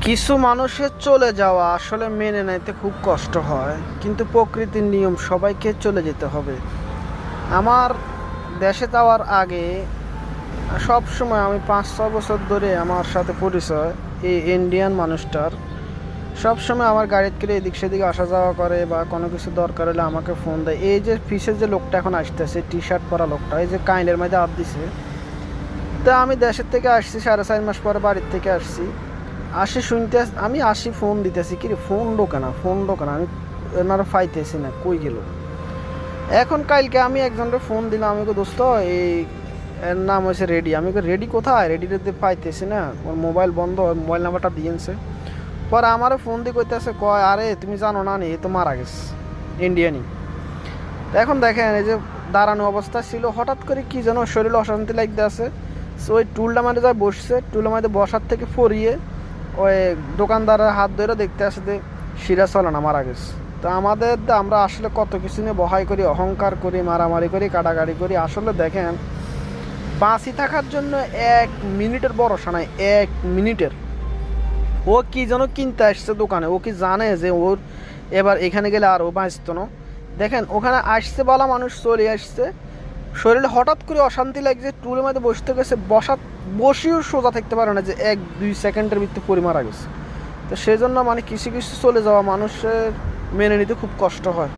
কিছু মানুষের চলে যাওয়া আসলে মেনে নিতে খুব কষ্ট হয়, কিন্তু প্রকৃতির নিয়ম সবাইকে চলে যেতে হবে। আমার দেশে যাওয়ার আগে সব সময় আমি 5-6 বছর ধরে আমার সাথে পরিচয় এই ইন্ডিয়ান মানুষটার সব সময় আমার গাড়িতে করে এদিক সেদিক আসা যাওয়া করে বা কোনো কিছু দরকার হলে আমাকে ফোন দেয়। এই যে পিসের যে লোকটা এখন আসতেছে, টি শার্ট পরা লোকটা, এই যে কাইন্ডের মধ্যে আপ দিছে, তা আমি দেশের থেকে আসছি 4.5 মাস পরে, বাড়ির থেকে আসছি। আসি শুনতে আমি আসি ফোন দিতেছি, কি রে ফোন ঢোকে না, আমি এনারা পাইতেছি না, কই গেল। এখন কালকে আমি একজনের ফোন দিলাম, আমি দোস্ত এই এর নাম হয়েছে রেডি, আমি রেডি কোথায়, রেডিতে পাইতেছি না, ওর মোবাইল বন্ধ, মোবাইল নাম্বারটা দিয়েছে। পরে আমারও ফোন দিয়ে কইতেছে, কয় আরে তুমি জানো না নি, এ তো মারা গেছে, ইন্ডিয়ানই। এখন দেখেন এই যে দাঁড়ানো অবস্থা ছিল, হঠাৎ করে কি যেন শরীরে অশান্তি লাগতে আছে। ওই টুলটা মাঝে যায় বসছে, টুলের মধ্যে বসার থেকে পরিয়ে ওই দোকানদারের হাত ধরে দেখতে আসে যে শিরা চলে না, মারা গেছে। তো আমরা আসলে কত কিছু নিয়ে বহাই করি, অহংকার করি, মারামারি করি, কাটাকাটি করি। আসলে দেখেন, বাঁচি থাকার জন্য 1 মিনিটের ভরসা নাই, 1 মিনিটের। ও কি যেন কিনতে আসছে দোকানে, ও কি জানে যে ওর এবার এখানে গেলে আর ও বাঁচত না। দেখেন ওখানে আসছে বলা মানুষ চলে আসছে, শরীরে হঠাৎ করে অশান্তি লাগছে, টুলের মধ্যে বসতে গেছে, বসেও সোজা থাকতে পারে না, যে 1-2 সেকেন্ডের ভিতরে পরি মারা গেছে। তো সেই জন্য মানে কিছু কিছু চলে যাওয়া মানুষের মেনে নিতে খুব কষ্ট হয়।